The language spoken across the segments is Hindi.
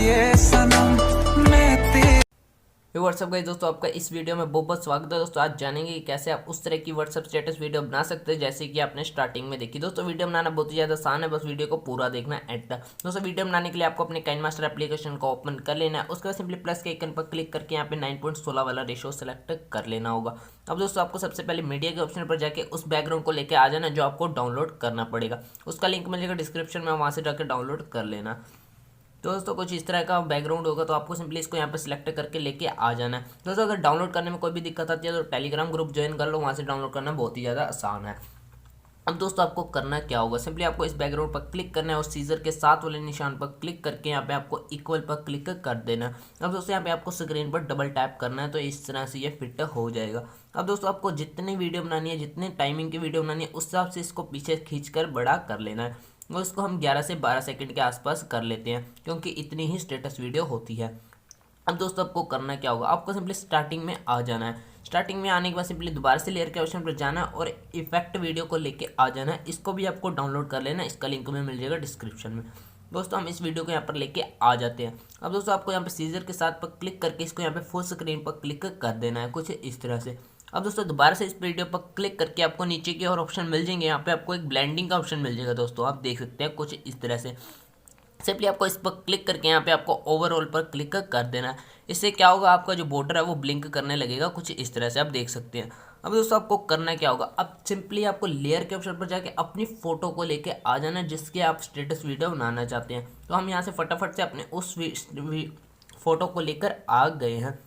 ये सनम मैं तेरे। व्हाट्सअप गाइस दोस्तों, आपका इस वीडियो में बहुत बहुत स्वागत है। दोस्तों आज जानेंगे कि कैसे आप उस तरह की व्हाट्सअप स्टेटस वीडियो बना सकते हैं जैसे कि आपने स्टार्टिंग में देखी। दोस्तों वीडियो बनाना बहुत ही ज़्यादा आसान है, बस वीडियो को पूरा देखना एंड तक। दोस्तों वीडियो बनाने के लिए आपको अपने काइनमास्टर एप्लीकेशन को ओपन कर लेना है। उसके बाद सिंपली प्लस के आइकन पर क्लिक करके यहाँ पे 9.16 वाला रेशो सेलेक्ट कर लेना होगा। अब दोस्तों आपको सबसे पहले मीडिया के ऑप्शन पर जाके उस बैकग्राउंड को लेकर आ जाना जो आपको डाउनलोड करना पड़ेगा। उसका लिंक मिलेगा डिस्क्रिप्शन में, वहाँ से जाकर डाउनलोड कर लेना। तो दोस्तों कुछ इस तरह का बैकग्राउंड होगा, तो आपको सिंपली इसको यहाँ पे सिलेक्ट करके लेके आ जाना है। दोस्तों अगर डाउनलोड करने में कोई भी दिक्कत आती है तो टेलीग्राम ग्रुप ज्वाइन कर लो, वहाँ से डाउनलोड करना बहुत ही ज़्यादा आसान है। अब दोस्तों आपको करना क्या होगा, सिंपली आपको इस बैकग्राउंड पर क्लिक करना है और सीजर के साथ वाले निशान पर क्लिक करके यहाँ पे आपको इक्वल पर क्लिक कर देना है। अब दोस्तों यहाँ पे आपको स्क्रीन पर डबल टैप करना है, तो इस तरह से ये फिट हो जाएगा। अब दोस्तों आपको जितनी वीडियो बनानी है, जितने टाइमिंग की वीडियो बनानी है, उस हिसाब से इसको पीछे खींचकर बड़ा कर लेना है। और इसको हम 11 से 12 सेकंड के आसपास कर लेते हैं, क्योंकि इतनी ही स्टेटस वीडियो होती है। अब दोस्तों आपको करना क्या होगा, आपको सिंपली स्टार्टिंग में आ जाना है। स्टार्टिंग में आने के बाद सिंपली दोबारा से लेयर के ऑप्शन पर जाना है और इफेक्ट वीडियो को लेके आ जाना है। इसको भी आपको डाउनलोड कर लेना है, इसका लिंक में मिल जाएगा डिस्क्रिप्शन में। दोस्तों हम इस वीडियो को यहाँ पर लेके आ जाते हैं। अब दोस्तों आपको यहाँ पे सीजर के साथ पर क्लिक करके इसको यहाँ पे फुल स्क्रीन पर क्लिक कर देना है, कुछ इस तरह से। अब दोस्तों दोबारा से इस वीडियो पर क्लिक करके आपको नीचे की और ऑप्शन मिल जाएंगे। यहाँ पे आपको एक ब्लेंडिंग का ऑप्शन मिल जाएगा। दोस्तों आप देख सकते हैं कुछ इस तरह से। सिंपली आपको इस पर क्लिक करके यहाँ पे आपको ओवरऑल पर क्लिक कर देना है। इससे क्या होगा, आपका जो बॉर्डर है वो ब्लिंक करने लगेगा, कुछ इस तरह से आप देख सकते हैं। अब दोस्तों आपको करना क्या होगा, अब सिंपली आपको लेयर के ऑप्शन पर जाके अपनी फोटो को लेके आ जाना है जिसके आप स्टेटस वीडियो बनाना चाहते हैं। तो हम यहाँ से फटाफट से अपने उस फोटो को लेकर आ गए हैं।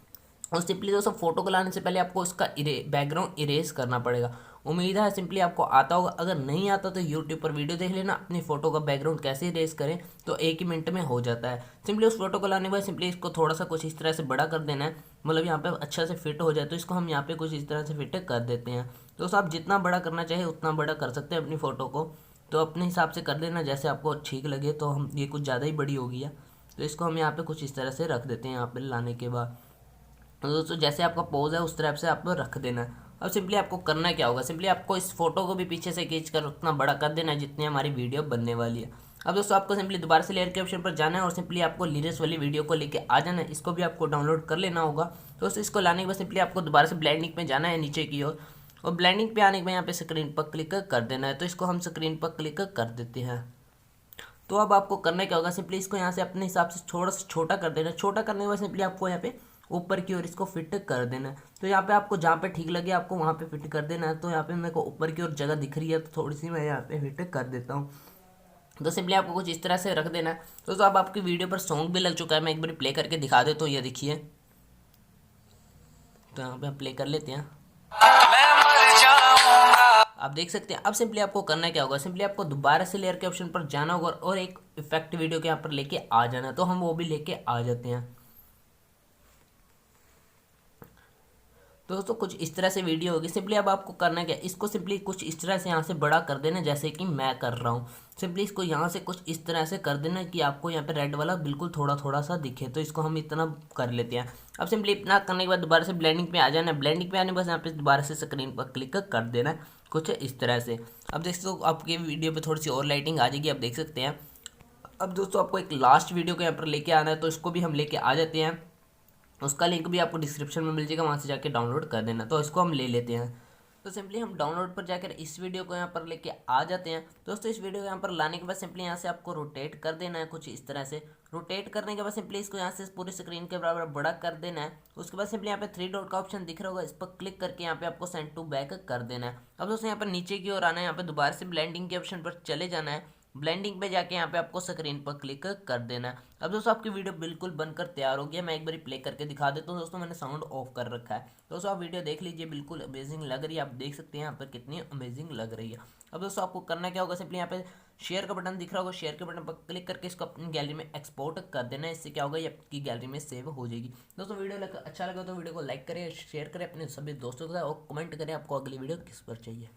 और सिंपली दोस्तों फोटो को लाने से पहले आपको इसका बैकग्राउंड इरेज करना पड़ेगा। उम्मीद है सिंपली आपको आता होगा, अगर नहीं आता तो यूट्यूब पर वीडियो देख लेना अपनी फोटो का बैकग्राउंड कैसे इरेज करें, तो 1 ही मिनट में हो जाता है। सिंपली उस फोटो को लाने के बाद सिंपली इसको थोड़ा सा कुछ इस तरह से बड़ा कर देना है, मतलब यहाँ पे अच्छा से फिट हो जाए। तो इसको हम यहाँ पे कुछ इस तरह से फिट कर देते हैं। दोस्तों आप जितना बड़ा करना चाहे उतना बड़ा कर सकते हैं अपनी फ़ोटो को, तो अपने हिसाब से कर देना जैसे आपको ठीक लगे। तो हम ये कुछ ज़्यादा ही बड़ी हो गई है, तो इसको हम यहाँ पर कुछ इस तरह से रख देते हैं। यहाँ पर लाने के बाद तो दोस्तों जैसे आपका पोज है उस तरह से आपको रख देना है। अब सिंपली आपको करना क्या होगा, सिंपली आपको इस फोटो को भी पीछे से खींच कर उतना बड़ा कर देना है जितनी हमारी वीडियो बनने वाली है। अब दोस्तों आपको सिंपली दोबारा से लेयर के ऑप्शन पर जाना है और सिंपली आपको लीरेस वाली वीडियो को लेके आ जाना है। इसको भी आपको डाउनलोड कर लेना होगा। तो दोस्तों इसको लाने के बाद सिंपली आपको दोबारा से ब्लेंडिंग में जाना है नीचे की ओर, और ब्लेंडिंग पे आने के बाद यहाँ पे स्क्रीन पर क्लिक कर देना है। तो इसको हम स्क्रीन पर क्लिक कर देते हैं। तो अब आपको करना क्या होगा, सिंपली इसको यहाँ से अपने हिसाब से थोड़ा सा छोटा कर देना है। छोटा करने के बाद सिंपली आपको यहाँ पे ऊपर की ओर इसको फिट कर देना है। तो यहाँ पे आपको जहाँ पे ठीक लगे आपको वहाँ पे फिट कर देना है। तो यहाँ पे मेरे को ऊपर की ओर जगह दिख रही है, तो थोड़ी सी मैं यहाँ पे फिट कर देता हूँ। तो सिंपली आपको कुछ इस तरह से रख देना है। तो अब आपकी वीडियो पर सॉन्ग भी लग चुका है, मैं एक बार प्ले करके दिखा देता हूँ। ये देखिए, तो यहाँ पे हम प्ले कर लेते हैं, आप देख सकते हैं। अब सिंपली आपको करना क्या होगा, सिंपली आपको दोबारा से लेयर के ऑप्शन पर जाना होगा और एक इफेक्ट वीडियो के यहाँ पर लेके आ जाना है। तो हम वो भी लेके आ जाते हैं। तो दोस्तों कुछ इस तरह से वीडियो होगी। सिंपली अब आपको करना क्या, इसको सिंपली कुछ इस तरह से यहाँ से बड़ा कर देना जैसे कि मैं कर रहा हूँ। सिंपली इसको यहाँ से कुछ इस तरह से कर देना कि आपको यहाँ पे रेड वाला बिल्कुल थोड़ा थोड़ा सा दिखे। तो इसको हम इतना कर लेते हैं। अब सिंपली इतना करने के बाद दोबारा से ब्लेंडिंग पे आ जाना है। ब्लेंडिंग पे आने बस यहाँ पे दोबारा से स्क्रीन पर क्लिक कर देना है, कुछ इस तरह से। अब देख सकते हो आपकी वीडियो पर थोड़ी सी और लाइटिंग आ जाएगी, आप देख सकते हैं। अब दोस्तों आपको एक लास्ट वीडियो को यहाँ पर लेके आना है, तो इसको भी हम लेके आ जाते हैं। उसका लिंक भी आपको डिस्क्रिप्शन में मिल जाएगा, वहाँ से जाके डाउनलोड कर देना। तो इसको हम ले लेते हैं। तो सिंपली हम डाउनलोड पर जाकर इस वीडियो को यहाँ पर लेके आ जाते हैं। दोस्तों इस वीडियो को यहाँ पर लाने के बाद सिंपली यहाँ से आपको रोटेट कर देना है, कुछ इस तरह से। रोटेट करने के बाद सिंपली इसको यहाँ से पूरी स्क्रीन के बराबर बड़ा कर देना है। उसके बाद सिंपली यहाँ पे 3 डॉट का ऑप्शन दिख रहा होगा, इस पर क्लिक करके यहाँ पे आपको सेंड टू बैक कर देना है। अब दोस्तों यहाँ पर नीचे की ओर आना है, यहाँ पे दोबारा से ब्लेंडिंग के ऑप्शन पर चले जाना है। ब्लेंडिंग पे जाके यहाँ पे आपको स्क्रीन पर क्लिक कर देना है। अब दोस्तों आपकी वीडियो बिल्कुल बनकर तैयार हो गया। मैं एक बार प्ले करके दिखा देता हूँ। दोस्तों मैंने साउंड ऑफ कर रखा है। दोस्तों आप वीडियो देख लीजिए, बिल्कुल अमेजिंग लग रही है। आप देख सकते हैं यहाँ पर कितनी अमेजिंग लग रही है। अब दोस्तों आपको करना क्या होगा, सिंपली यहाँ पे शेयर का बटन दिख रहा होगा, शेयर के बटन पर क्लिक करके इसको अपनी गैलरी में एक्सपोर्ट कर देना है। इससे क्या होगा, ये आपकी गैलरी में सेव हो जाएगी। दोस्तों वीडियो अच्छा लगा तो वीडियो को लाइक करें, शेयर करें अपने सभी दोस्तों के साथ और कमेंट करें आपको अगली वीडियो किस पर चाहिए।